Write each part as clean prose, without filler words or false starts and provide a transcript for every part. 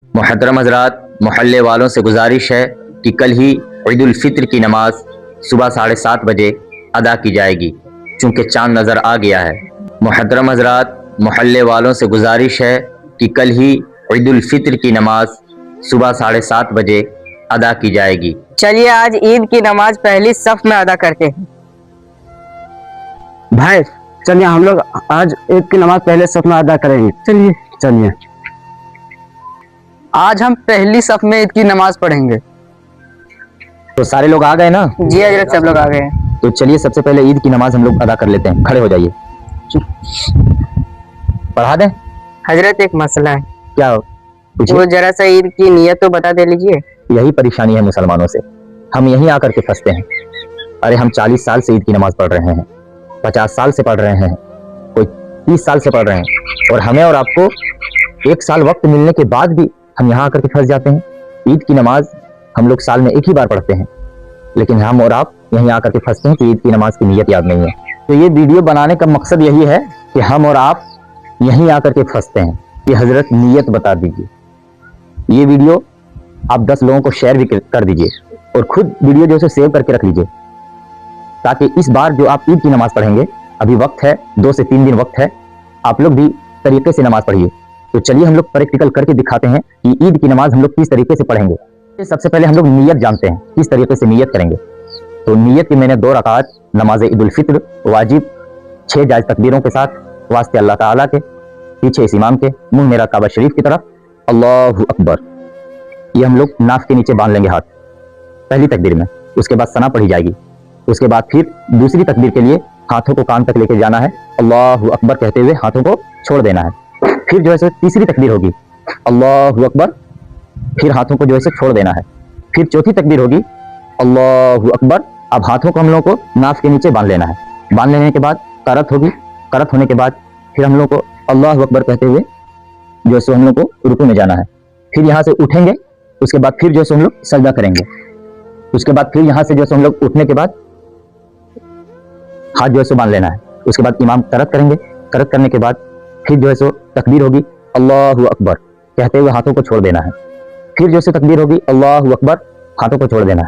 मुहतरम हजरात, मोहल्ले वालों से गुजारिश है कि कल ही ईद उल फित्र की नमाज सुबह 7:30 बजे अदा की जाएगी, चूँकि चांद नज़र आ गया है। मुहतरम हजरात, मोहल्ले वालों से गुजारिश है कि कल ही ईद उल फित्र की नमाज सुबह 7:30 बजे अदा की जाएगी। चलिए आज ईद की नमाज पहली सफ में अदा करते हैं। भाई चलिए हम लोग आज ईद की नमाज पहले सफ में अदा करेंगे। चलिए आज हम पहली सफ में ईद की नमाज पढ़ेंगे। तो सारे लोग आ गए ना? जी हजरत, सब लोग आ गए हैं। तो चलिए सबसे पहले ईद की नमाज हम लोग अदा कर लेते हैं। खड़े हो जाइए, पढ़ा दें। हजरत एक मसला है। क्या पूछिए? वो जरा सा ईद की नियत तो बता दे लीजिए। यही परेशानी है मुसलमानों से, हम यहीं आकर के फंसते हैं। अरे हम 40 साल से ईद की नमाज पढ़ रहे हैं, 50 साल से पढ़ रहे हैं, कोई 30 साल से पढ़ रहे हैं, और हमें और आपको 1 साल वक्त मिलने के बाद भी हम यहाँ आकर के फंस जाते हैं। ईद की नमाज हम लोग साल में एक ही बार पढ़ते हैं, लेकिन हम और आप यहीं आकर के फंसते हैं कि ईद की नमाज की नियत याद नहीं है। तो ये वीडियो बनाने का मकसद यही है कि हम और आप यहीं आकर के फंसते हैं कि हजरत नियत बता दीजिए। ये वीडियो आप 10 लोगों को शेयर भी कर दीजिए, और खुद वीडियो जो है सेव करके रख लीजिए, ताकि इस बार जो आप ईद की नमाज पढ़ेंगे, अभी वक्त है 2 से 3 दिन वक्त है, आप लोग भी तरीके से नमाज पढ़िए। तो चलिए हम लोग प्रैक्टिकल करके दिखाते हैं कि ईद की नमाज हम लोग किस तरीके से पढ़ेंगे। सबसे पहले हम लोग नियत जानते हैं, किस तरीके से नियत करेंगे। तो नियत की मैंने 2 रकात नमाज ईद उल फित्र वाजिब 6 जायज तकबीरों के साथ वास्ते अल्लाह ताला के, पीछे इस इमाम के, मुंह मेरा काबा शरीफ की तरफ, अल्लाहु अकबर, ये हम लोग नाक के नीचे बांध लेंगे हाथ पहली तकबीर में। उसके बाद सना पढ़ी जाएगी। उसके बाद फिर दूसरी तकबीर के लिए हाथों को कान तक लेके जाना है, अल्लाहु अकबर कहते हुए हाथों को छोड़ देना है। फिर जो है तीसरी तकबीर होगी, अल्लाहु अकबर, फिर हाथों को जो है छोड़ देना है। फिर चौथी तकबीर होगी, अल्लाहु अकबर, अब हाथों को हम लोग को नाक के नीचे बांध लेना है। बांध लेने के बाद करत होगी, करत होने के बाद फिर हम लोग को अल्लाहु अकबर कहते हुए जो है हम लोग को रुकू में जाना है। फिर यहाँ से उठेंगे, उसके बाद फिर जो है हम लोग सजदा करेंगे। उसके बाद फिर यहाँ से जो है हम लोग उठने के बाद हाथ जो है बांध लेना है। उसके बाद इमाम करत करेंगे, करत करने के बाद फिर जो है तकबीर होगी, अल्लाहु अकबर कहते हुए हाथों को छोड़ देना है। फिर जो है तकबीर होगी, अल्लाहु अकबर, हाथों को छोड़ देना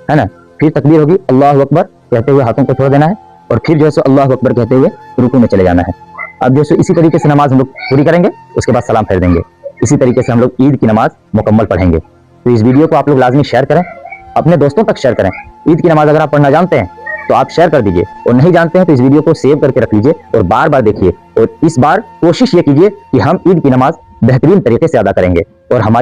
है ना। फिर तकबीर होगी, अल्लाहु अकबर कहते हुए हाथों को छोड़ देना है, और फिर जो है अल्लाहु अकबर कहते हुए रुकू में चले जाना है। अब जो है इसी तरीके से नमाज हम लोग पूरी करेंगे। उसके बाद सलाम फेर देंगे। इसी तरीके से हम लोग ईद की नमाज मुकम्मल पढ़ेंगे। तो इस वीडियो को आप लोग लाजमी शेयर करें, अपने दोस्तों तक शेयर करें। ईद की नमाज अगर आप पढ़ना जानते हैं तो आप शेयर कर दीजिए, और नहीं जानते हैं तो इस वीडियो को सेव करके रख लीजिए और बार बार देखिए। और इस बार कोशिश ये कीजिए कि हम ईद की नमाज बेहतरीन तरीके से अदा करेंगे, और हमारी